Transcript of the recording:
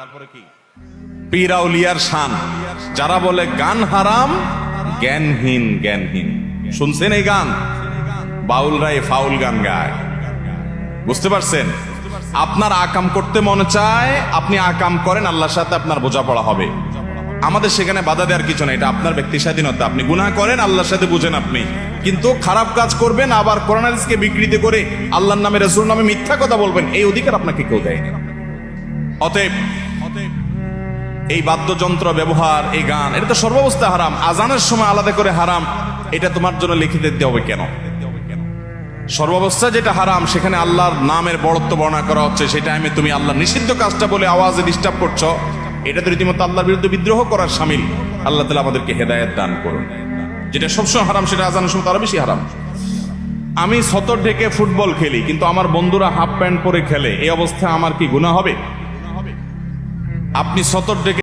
তারপরে কি পীর আউলিয়ার শান, যারা বলে গান হারাম, জ্ঞানহীন জ্ঞানহীন। শুনছেন এই গান? বাউলরাই ফাউল গান গায়, বুঝতে পারছেন? আপনার আকাম করতে মনে চায়, আপনি আকাম করেন, আল্লাহর সাথে আপনার বোঝাপড়া হবে। আমাদের সেখানে বাধা দেওয়ার কিছু নেই, এটা আপনার ব্যক্তি স্বাধীনতা। আপনি গুনাহ করেন, আল্লাহর সাথে বুঝেন আপনি, কিন্তু খারাপ কাজ করবেন, আবার কোরআন হাদিসকে বিকৃতি করে আল্লাহর নামে রাসূলের নামে মিথ্যা কথা বলবেন, এই অধিকার আপনাকে কেউ দেয়নি। অতএব এই বাদ্যযন্ত্র ব্যবহার, এই গান, এটা তো সর্বাবস্থা হারাম। আজানের সময় আলাদা করে হারাম, এটা তোমার জন্য লিখে দিতে হবে কেন? সর্বাবস্থা যেটা হারাম, সেখানে আল্লাহর নামের বড়ত্ব বর্ণনা করা হচ্ছে, সেটা আমি তুমি আল্লাহ নিষিদ্ধ কাজটা বলে আওয়াজে ডিস্টার্ব করছো, এটা তো রীতিমতো আল্লাহর বিরুদ্ধে বিদ্রোহ করার শামিল। আল্লাহ তাআলা আমাদেরকে হেদায়েত দান করুন। যেটা সবসময় হারাম, সেটা আজানের সময় আরো বেশি হারাম। আমি সতর ঢেকে ফুটবল খেলি, কিন্তু আমার বন্ধুরা হাফ প্যান্ট পরে খেলে, এই অবস্থায় আমার কি গুনাহ হবে? আপনি সতর ঢেকে